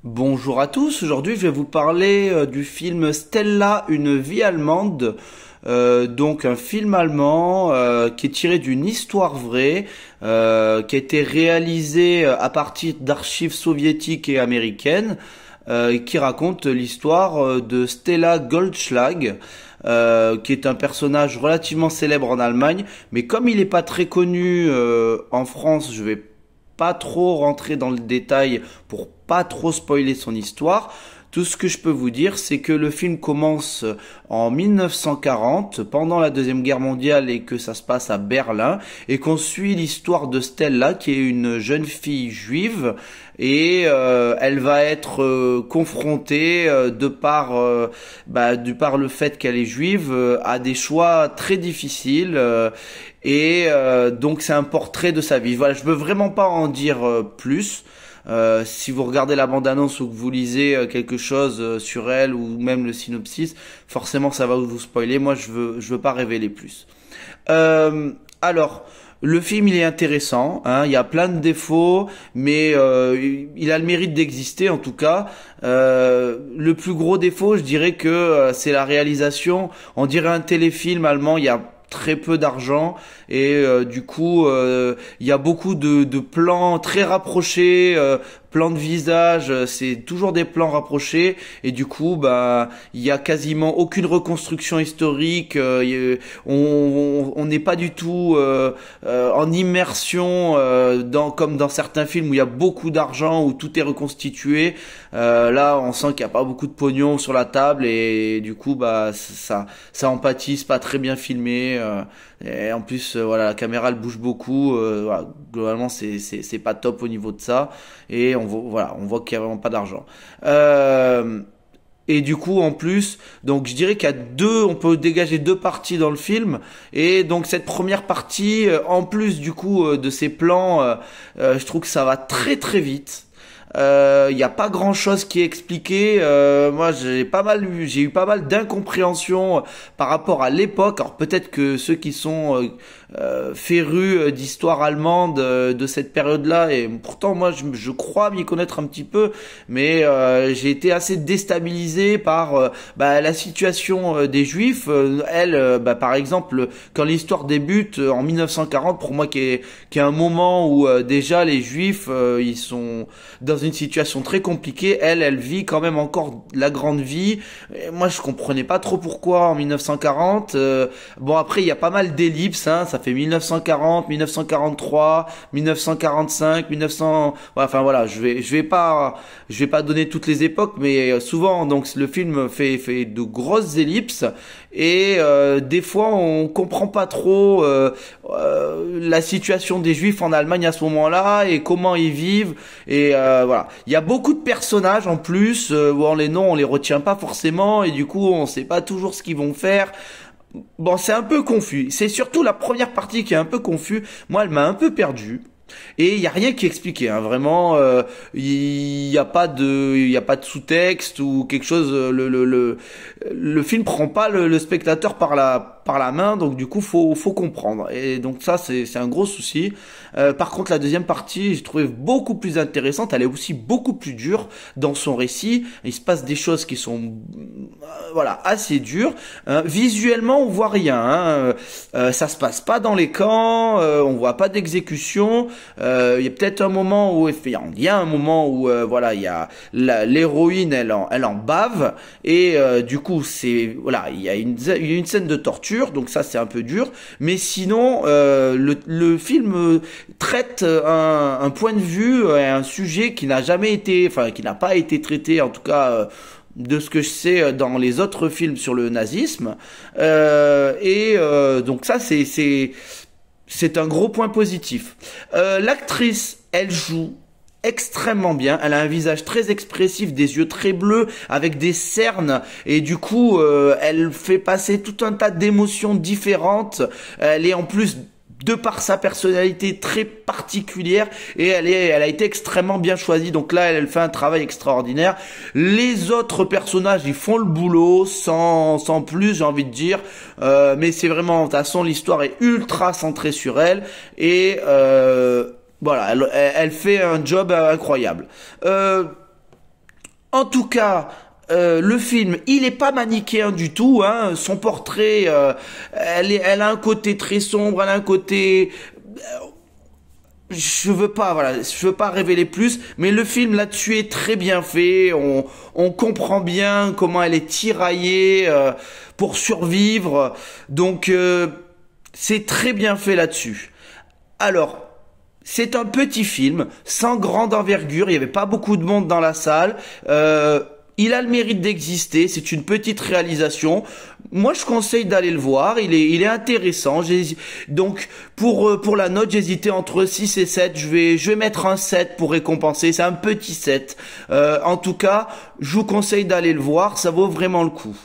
Bonjour à tous, aujourd'hui je vais vous parler du film Stella, une vie allemande, donc un film allemand qui est tiré d'une histoire vraie, qui a été réalisé à partir d'archives soviétiques et américaines, et qui raconte l'histoire de Stella Goldschlag, qui est un personnage relativement célèbre en Allemagne, mais comme il n'est pas très connu en France, je vais pas trop rentrer dans le détail pour pas trop spoiler son histoire. Tout ce que je peux vous dire, c'est que le film commence en 1940, pendant la Deuxième Guerre mondiale, et que ça se passe à Berlin, et qu'on suit l'histoire de Stella, qui est une jeune fille juive, et elle va être confrontée, de par le fait qu'elle est juive, à des choix très difficiles, donc c'est un portrait de sa vie. Voilà, je veux vraiment pas en dire plus. Si vous regardez la bande-annonce ou que vous lisez quelque chose sur elle ou même le synopsis, forcément ça va vous spoiler. Moi, je veux pas révéler plus. Alors, le film il est intéressant, hein, il y a plein de défauts, mais il a le mérite d'exister en tout cas. Le plus gros défaut, je dirais que c'est la réalisation. On dirait un téléfilm allemand. Il y a très peu d'argent et du coup il y a beaucoup de plans très rapprochés, plans de visage, c'est toujours des plans rapprochés et du coup bah il y a quasiment aucune reconstruction historique, on n'est pas du tout en immersion comme dans certains films où il y a beaucoup d'argent, où tout est reconstitué. Là on sent qu'il n'y a pas beaucoup de pognon sur la table et du coup bah ça empathise, pas très bien filmé. Et en plus, voilà, la caméra elle bouge beaucoup. Voilà, globalement, c'est pas top au niveau de ça. Et on voit qu'il y a vraiment pas d'argent. Et du coup, en plus, donc je dirais qu'il y a on peut dégager deux parties dans le film. Et donc cette première partie, en plus du coup de ces plans, je trouve que ça va très très vite. Il n'y a pas grand chose qui est expliqué. Moi, j'ai eu pas mal d'incompréhension par rapport à l'époque. Alors peut-être que ceux qui sont férus d'histoire allemande de cette période-là, et pourtant moi je crois m'y connaître un petit peu, mais j'ai été assez déstabilisé par la situation des Juifs. Par exemple, quand l'histoire débute en 1940, pour moi qui est un moment où déjà les Juifs ils sont dans une situation très compliquée. Elle vit quand même encore la grande vie. Et moi, je comprenais pas trop pourquoi en 1940. Bon, après, il y a pas mal d'ellipses. Hein, ça fait 1940, 1943, 1945, 1900. Ouais, enfin voilà, je vais pas donner toutes les époques, mais souvent, donc le film fait de grosses ellipses et des fois, on comprend pas trop la situation des Juifs en Allemagne à ce moment-là et comment ils vivent et voilà, il y a beaucoup de personnages en plus. Bon, les noms on les retient pas forcément et du coup on sait pas toujours ce qu'ils vont faire. Bon, c'est un peu confus. C'est surtout la première partie qui est un peu confus. Moi, elle m'a un peu perdu. Et il y a rien qui est expliqué, hein. Vraiment, il y a pas de sous-texte ou quelque chose. Le film prend pas le spectateur par la main, donc du coup faut comprendre. Et donc ça c'est un gros souci. Par contre la deuxième partie, j'ai trouvé beaucoup plus intéressante. Elle est aussi beaucoup plus dure dans son récit. Il se passe des choses qui sont voilà assez dures. Visuellement on voit rien. Hein. Ça se passe pas dans les camps. On voit pas d'exécution. Il y a peut-être un moment où il y a un moment où voilà, il y a l'héroïne elle en bave et du coup c'est voilà, il y a une scène de torture, donc ça c'est un peu dur, mais sinon le film traite un point de vue, un sujet qui n'a pas été traité en tout cas de ce que je sais dans les autres films sur le nazisme donc ça c'est un gros point positif. L'actrice, elle joue extrêmement bien. Elle a un visage très expressif, des yeux très bleus, avec des cernes, et du coup, elle fait passer tout un tas d'émotions différentes. Elle est en plus de par sa personnalité très particulière et elle a été extrêmement bien choisie. Donc là, elle fait un travail extraordinaire. Les autres personnages, ils font le boulot sans plus, j'ai envie de dire. Mais c'est vraiment, de toute façon, l'histoire est ultra centrée sur elle et voilà, elle fait un job incroyable. En tout cas, le film, il est pas manichéen du tout. Hein. Son portrait, elle a un côté très sombre, elle a un côté. Je veux pas révéler plus, mais le film là-dessus est très bien fait. On comprend bien comment elle est tiraillée pour survivre. Donc, c'est très bien fait là-dessus. Alors. C'est un petit film, sans grande envergure, il n'y avait pas beaucoup de monde dans la salle. Il a le mérite d'exister, c'est une petite réalisation. Moi, je conseille d'aller le voir, il est intéressant. Donc, pour la note, j'hésitais entre 6 et 7. Je vais mettre un 7 pour récompenser, c'est un petit 7. En tout cas, je vous conseille d'aller le voir, ça vaut vraiment le coup.